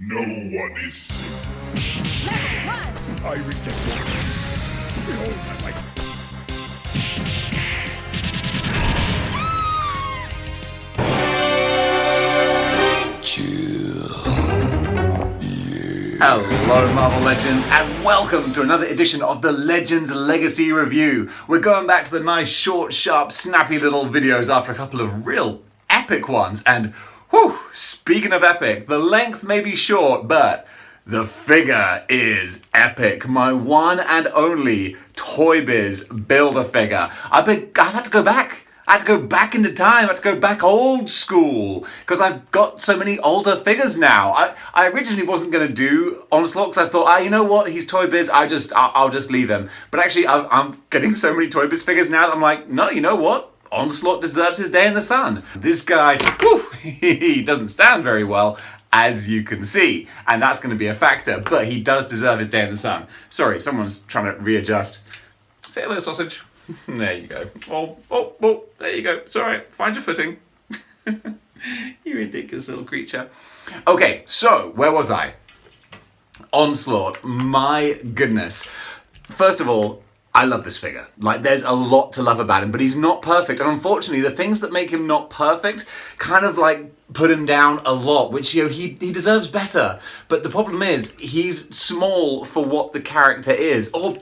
No one is safe. Level 1! I reject your behold my light. Hello Marvel Legends and welcome to another edition of the Legends Legacy Review. We're going back to the nice short, sharp, snappy little videos after a couple of real epic ones. And whew, speaking of epic, the length may be short, but the figure is epic. My one and only Toy Biz Build-A-Figure. I've had to go back. I had to go back into time. I had to go back old school because I've got so many older figures now. I originally wasn't going to do Onslaught because I thought, you know what, he's Toy Biz. I'll just leave him. But actually, I'm getting so many Toy Biz figures now that I'm like, no, you know what? Onslaught deserves his day in the sun. This guy, whew, he doesn't stand very well, as you can see, and that's going to be a factor. But he does deserve his day in the sun. Sorry, someone's trying to readjust. Say hello, sausage. There you go. Oh, there you go. It's all right. Find your footing. You ridiculous little creature. Okay, so where was I? Onslaught. My goodness. First of all, I love this figure. Like, there's a lot to love about him, but he's not perfect. And unfortunately, the things that make him not perfect kind of like put him down a lot, which, you know, he deserves better. But the problem is, he's small for what the character is. Or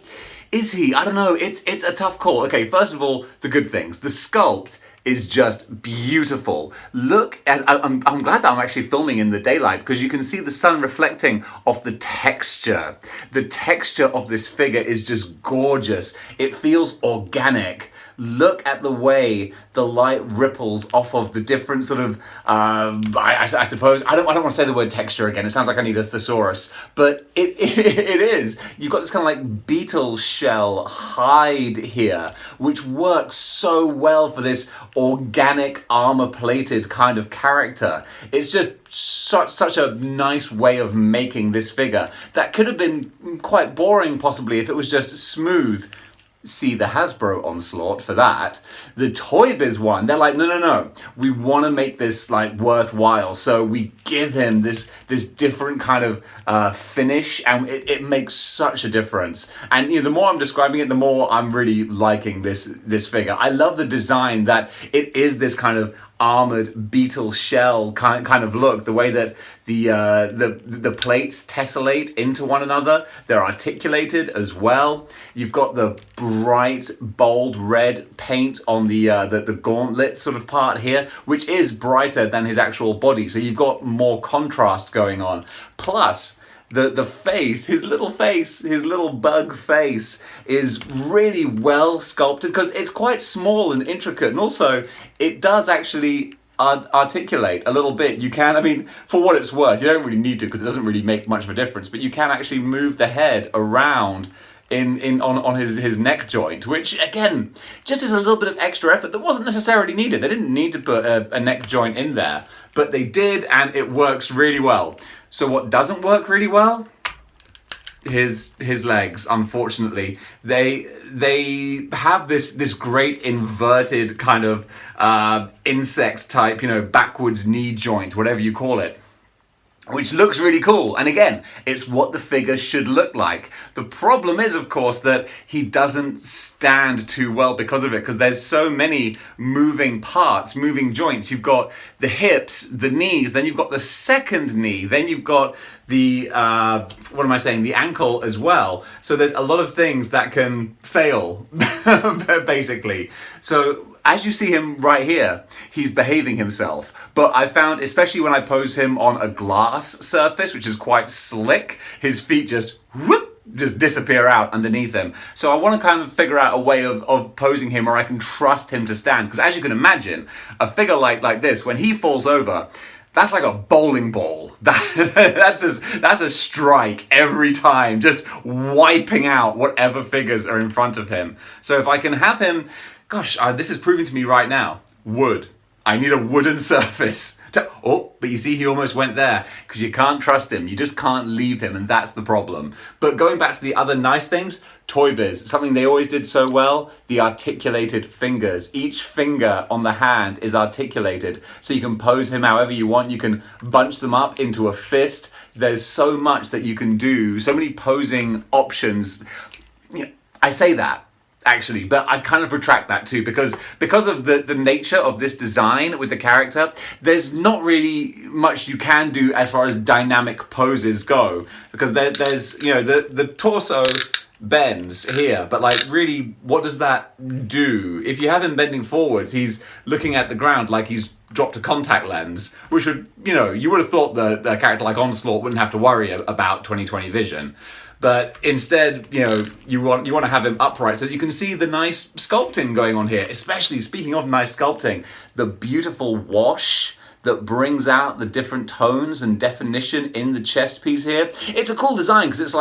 is he? I don't know. It's a tough call. Okay, first of all, the good things. The sculpt is just beautiful. Look, I'm glad that I'm actually filming in the daylight because you can see the sun reflecting off the texture. The texture of this figure is just gorgeous. It feels organic. Look at the way the light ripples off of the different sort of, I suppose, I don't want to say the word texture again. It sounds like I need a thesaurus, but it is. You've got this kind of like beetle shell hide here, which works so well for this organic armor-plated kind of character. It's just such a nice way of making this figure that could have been quite boring possibly if it was just smooth. See the Hasbro Onslaught for that. The Toy Biz one, they're like, no. We want to make this like worthwhile. So we give him this different kind of finish, and it makes such a difference. And you know, the more I'm describing it, the more I'm really liking this figure. I love the design that it is this kind of armored beetle shell kind of look. The way that the plates tessellate into one another, they're articulated as well. You've got the bright, bold red paint on the gauntlet sort of part here, which is brighter than his actual body. So you've got more contrast going on. Plus, the face, his little bug face is really well sculpted because it's quite small and intricate, and also it does actually articulate a little bit. You can, I mean, for what it's worth, you don't really need to because it doesn't really make much of a difference, but you can actually move the head around on his neck joint, which again just is a little bit of extra effort that wasn't necessarily needed. They didn't need to put a neck joint in there, but they did, and it works really well. So what doesn't work really well? His legs, unfortunately. They have this great inverted kind of insect type, you know, backwards knee joint, whatever you call it, which looks really cool. And again, it's what the figure should look like. The problem is, of course, that he doesn't stand too well because of it, because there's so many moving parts, moving joints. You've got the hips, the knees, then you've got the second knee, then you've got the, the ankle as well. So there's a lot of things that can fail, basically. So as you see him right here, he's behaving himself. But I found, especially when I pose him on a glass surface, which is quite slick, his feet just disappear out underneath him. So I want to kind of figure out a way of posing him where I can trust him to stand. Because as you can imagine, a figure like this, when he falls over, that's like a bowling ball. That's a strike every time, just wiping out whatever figures are in front of him. So if I can have him, gosh, this is proving to me right now, wood. I need a wooden surface. But you see, he almost went there because you can't trust him. You just can't leave him, and that's the problem. But going back to the other nice things, Toy Biz, something they always did so well, the articulated fingers. Each finger on the hand is articulated, so you can pose him however you want. You can bunch them up into a fist. There's so much that you can do, so many posing options. I say that, actually, but I kind of retract that too, because of the nature of this design with the character, there's not really much you can do as far as dynamic poses go, because there's, the torso bends here, but like really, what does that do? If you have him bending forwards, he's looking at the ground like he's dropped a contact lens, which would, you would have thought that a character like Onslaught wouldn't have to worry about 20/20 vision. But instead, you want to have him upright so that you can see the nice sculpting going on here. Especially, speaking of nice sculpting, the beautiful wash that brings out the different tones and definition in the chest piece here. It's a cool design because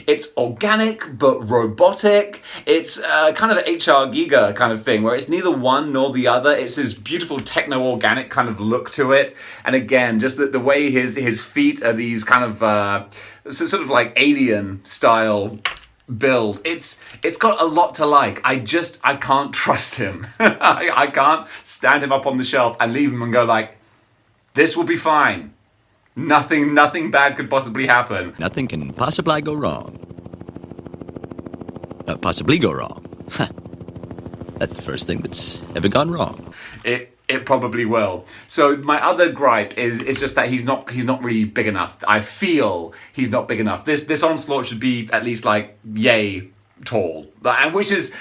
it's organic but robotic. It's kind of an HR Giga kind of thing where it's neither one nor the other. It's this beautiful techno-organic kind of look to it. And again, just the way his feet are these kind of sort of like alien style build. It's got a lot to like. I can't trust him. I can't stand him up on the shelf and leave him and go like, this will be fine. Nothing bad could possibly happen. Nothing can possibly go wrong. Possibly go wrong. Huh. That's the first thing that's ever gone wrong. It probably will. So my other gripe is just that he's not really big enough. I feel he's not big enough. This Onslaught should be at least like yay tall, and which is,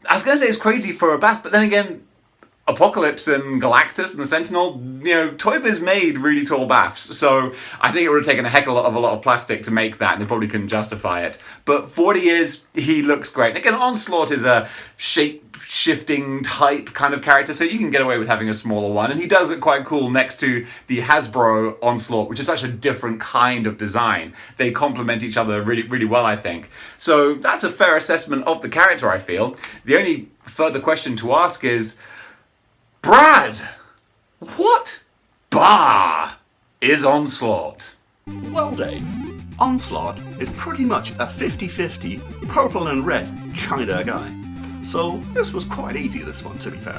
I was gonna say it's crazy for a Bath, but then again, Apocalypse and Galactus and the Sentinel, Toy Biz made really tall Baths, so I think it would have taken a heck of a lot of plastic to make that, and they probably couldn't justify it. But for what he is, he looks great. And again, Onslaught is a shape-shifting type kind of character, so you can get away with having a smaller one, and he does look quite cool next to the Hasbro Onslaught, which is such a different kind of design. They complement each other really, really well, I think. So that's a fair assessment of the character, I feel. The only further question to ask is, Brad, what bar is Onslaught? Well, Dave, Onslaught is pretty much a 50-50 purple and red kind of guy. So this was quite easy, this one, to be fair.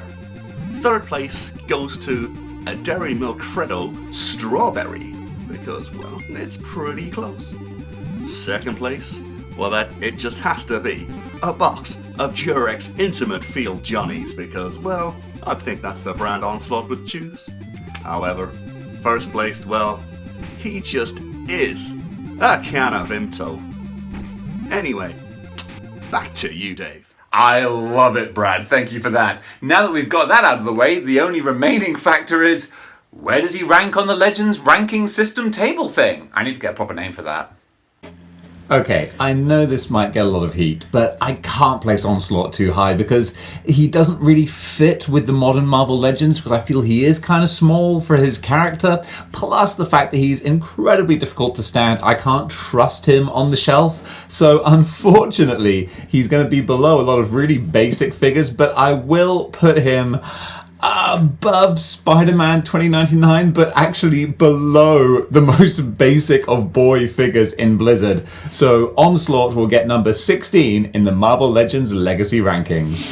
Third place goes to a Dairy Milk Freddo Strawberry, because, well, it's pretty close. Second place, well, it just has to be a box of Durex Intimate Feel Johnnies, because, well, I think that's the brand Onslaught would choose. However, first place, well, he just is a can of Vimto. Anyway, back to you, Dave. I love it, Brad. Thank you for that. Now that we've got that out of the way, the only remaining factor is, where does he rank on the Legends ranking system table thing? I need to get a proper name for that. Okay, I know this might get a lot of heat, but I can't place Onslaught too high because he doesn't really fit with the modern Marvel Legends, because I feel he is kind of small for his character, plus the fact that he's incredibly difficult to stand. I can't trust him on the shelf, so unfortunately he's going to be below a lot of really basic figures, but I will put him above Spider-Man 2099, but actually below the most basic of boy figures in Blizzard. So Onslaught will get number 16 in the Marvel Legends Legacy rankings.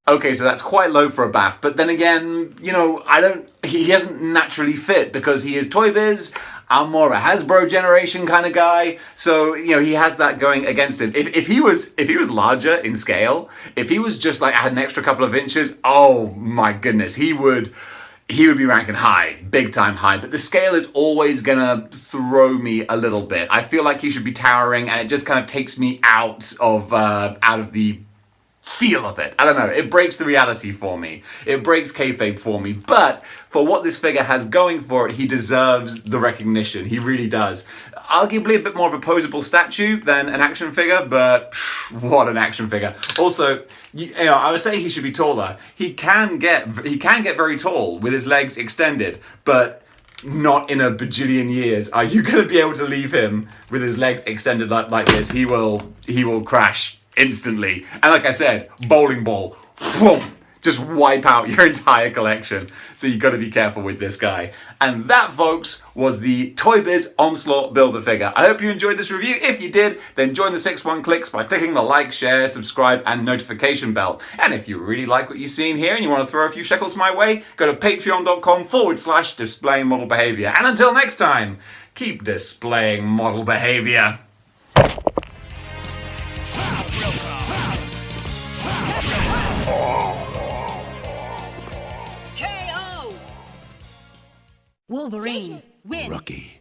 Okay, so that's quite low for a Bath, but then again, he doesn't naturally fit because he is Toy Biz. I'm more of a Hasbro generation kind of guy, so he has that going against him. If he was larger in scale, if he was just like had an extra couple of inches, oh my goodness, he would be ranking high, big time high. But the scale is always gonna throw me a little bit. I feel like he should be towering, and it just kind of takes me out of the feel of it. I don't know, it breaks the reality for me. It breaks kayfabe for me. But for what this figure has going for it, he deserves the recognition. He really does. Arguably a bit more of a posable statue than an action figure, but what an action figure. Also, I would say he should be taller. He can get very tall with his legs extended, but not in a bajillion years are you going to be able to leave him with his legs extended like this. He will crash instantly. And like I said, bowling ball, whoom, just wipe out your entire collection. So you've got to be careful with this guy. And that, folks, was the Toy Biz Onslaught Build-A-Figure. I hope you enjoyed this review. If you did, then join the 6-1 Clicks by clicking the like, share, subscribe, and notification bell. And if you really like what you've seen here and you want to throw a few shekels my way, go to patreon.com/display model behavior. And until next time, keep displaying model behavior. KO! Wolverine, win. Rookie.